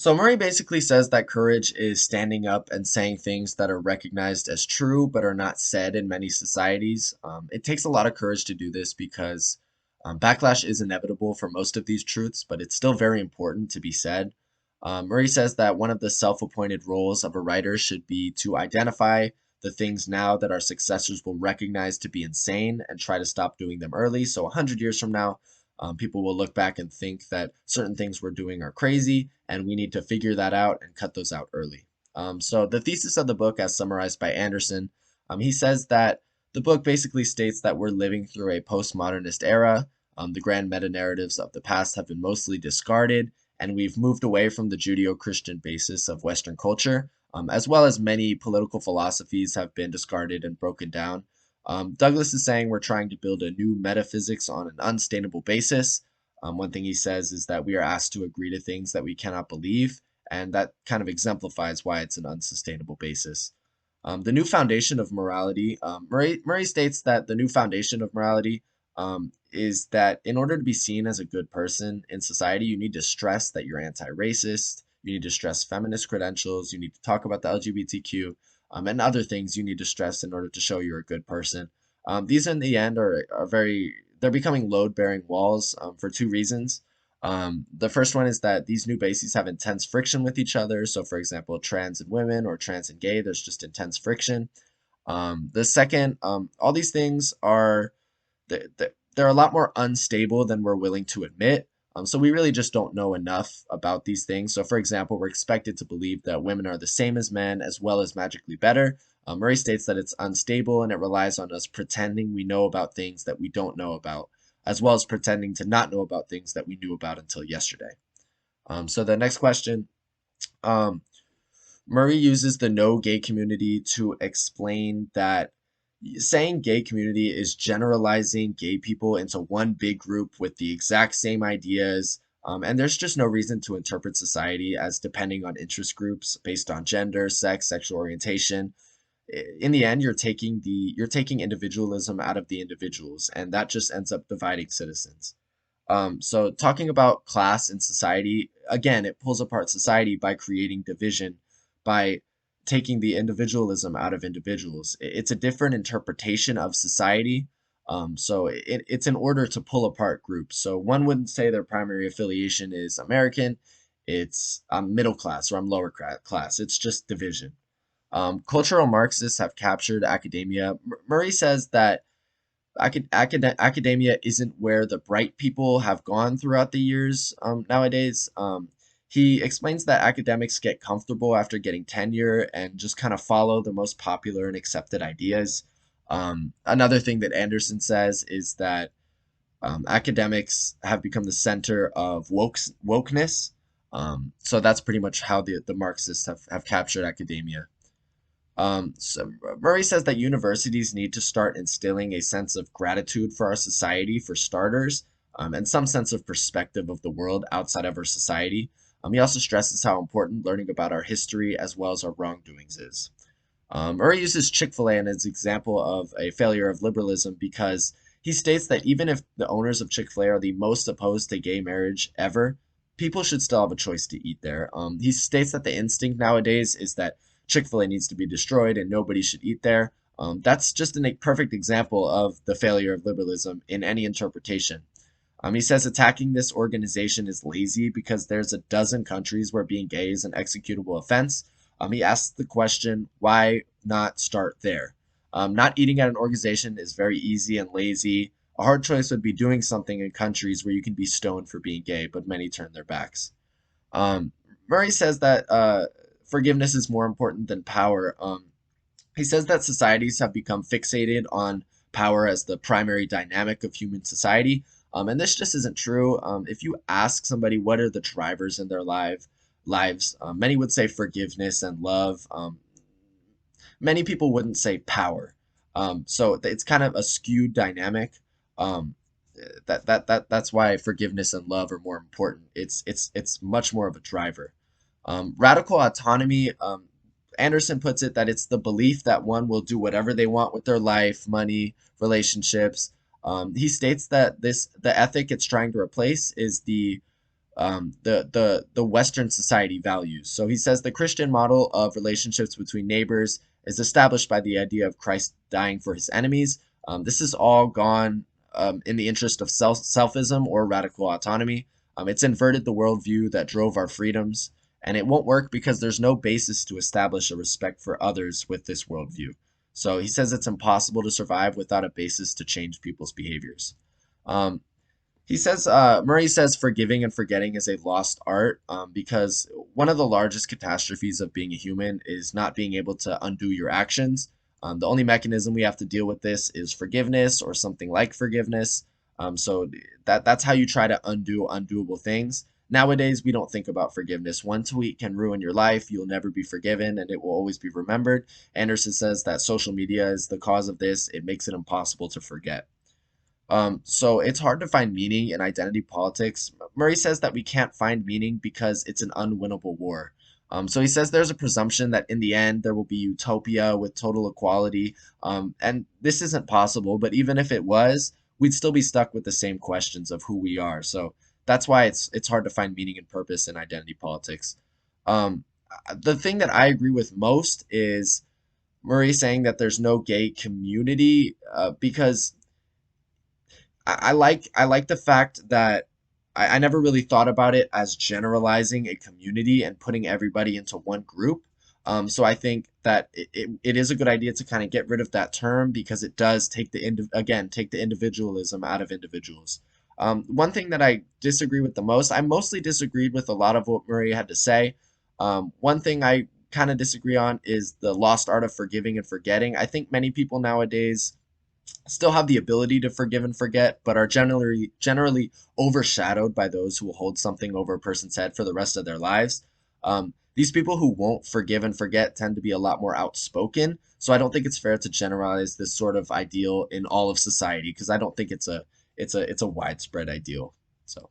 So Murray basically says that courage is standing up and saying things that are recognized as true but are not said in many societies. It takes a lot of courage to do this because backlash is inevitable for most of these truths, but it's still very important to be said. Murray says that one of the self-appointed roles of a writer should be to identify the things now that our successors will recognize to be insane and try to stop doing them early. So 100 years from now, people will look back and think that certain things we're doing are crazy, and we need to figure that out and cut those out early. So, the thesis of the book, as summarized by Anderson, he says that the book basically states that we're living through a postmodernist era. The grand meta narratives of the past have been mostly discarded, and we've moved away from the Judeo Christian basis of Western culture, as well as many political philosophies have been discarded and broken down. Douglas is saying we're trying to build a new metaphysics on an unsustainable basis. One thing he says is that we are asked to agree to things that we cannot believe, and that kind of exemplifies why it's an unsustainable basis. The new foundation of morality, Murray states that the new foundation of morality is that in order to be seen as a good person in society, you need to stress that you're anti racist, you need to stress feminist credentials, you need to talk about the LGBTQ, and other things you need to stress in order to show you're a good person. These in the end are they're becoming load bearing walls for two reasons. The first one is that these new bases have intense friction with each other. So, for example, trans and women or trans and gay, there's just intense friction. The second, all these things are they're a lot more unstable than we're willing to admit. So we really just don't know enough about these things. So, for example, we're expected to believe that women are the same as men as well as magically better. Murray states that it's unstable and it relies on us pretending we know about things that we don't know about, as well as pretending to not know about things that we knew about until yesterday. So the next question, um, Murray uses the no gay community to explain that saying gay community is generalizing gay people into one big group with the exact same ideas. And there's just no reason to interpret society as depending on interest groups based on gender, sex, sexual orientation. In the end, you're taking individualism out of the individuals, and that just ends up dividing citizens. So talking about class and society, again, it pulls apart society by creating division, by taking the individualism out of individuals. It's a different interpretation of society. It's in order to pull apart groups. So one wouldn't say their primary affiliation is American. It's I'm middle class or I'm lower class. It's just division. Cultural Marxists have captured academia. Murray says that academia isn't where the bright people have gone throughout the years nowadays. He explains that academics get comfortable after getting tenure and just kind of follow the most popular and accepted ideas. Another thing that Anderson says is that academics have become the center of wokeness. So that's pretty much how the Marxists have captured academia. So Murray says that universities need to start instilling a sense of gratitude for our society, for starters, and some sense of perspective of the world outside of our society. He also stresses how important learning about our history as well as our wrongdoings is. Murray uses Chick-fil-A as an example of a failure of liberalism because he states that even if the owners of Chick-fil-A are the most opposed to gay marriage ever, people should still have a choice to eat there. He states that the instinct nowadays is that Chick-fil-A needs to be destroyed and nobody should eat there. That's just a perfect example of the failure of liberalism in any interpretation. He says attacking this organization is lazy because there's a dozen countries where being gay is an executable offense. He asks the question, why not start there? Not eating at an organization is very easy and lazy. A hard choice would be doing something in countries where you can be stoned for being gay, but many turn their backs. Um, Murray says that forgiveness is more important than power. He says that societies have become fixated on power as the primary dynamic of human society. And this just isn't true. If you ask somebody what are the drivers in their lives, many would say forgiveness and love. Many people wouldn't say power. So it's kind of a skewed dynamic. Um, that's why forgiveness and love are more important. It's much more of a driver. Radical autonomy. Anderson puts it that it's the belief that one will do whatever they want with their life, money, relationships. He states that the ethic it's trying to replace is the the Western society values. So he says the Christian model of relationships between neighbors is established by the idea of Christ dying for his enemies. This is all gone in the interest of selfism or radical autonomy. It's inverted the worldview that drove our freedoms, and it won't work because there's no basis to establish a respect for others with this worldview. So he says it's impossible to survive without a basis to change people's behaviors. Um, he says, Murray says forgiving and forgetting is a lost art because one of the largest catastrophes of being a human is not being able to undo your actions. The only mechanism we have to deal with this is forgiveness or something like forgiveness. So that's how you try to undo undoable things. Nowadays, we don't think about forgiveness. One tweet can ruin your life. You'll never be forgiven, and it will always be remembered. Anderson says that social media is the cause of this. It makes it impossible to forget. So it's hard to find meaning in identity politics. Murray says that we can't find meaning because it's an unwinnable war. So he says there's a presumption that in the end there will be utopia with total equality. And this isn't possible, but even if it was, we'd still be stuck with the same questions of who we are. So that's why it's hard to find meaning and purpose in identity politics. Um, the thing that I agree with most is Murray saying that there's no gay community because I like the fact that I never really thought about it as generalizing a community and putting everybody into one group. So I think that it is a good idea to kind of get rid of that term because it does take take the individualism out of individuals. One thing that I disagree with the most, I mostly disagreed with a lot of what Murray had to say. One thing I kind of disagree on is the lost art of forgiving and forgetting. I think many people nowadays still have the ability to forgive and forget, but are generally overshadowed by those who will hold something over a person's head for the rest of their lives. These people who won't forgive and forget tend to be a lot more outspoken. So I don't think it's fair to generalize this sort of ideal in all of society because I don't think it's a widespread ideal. So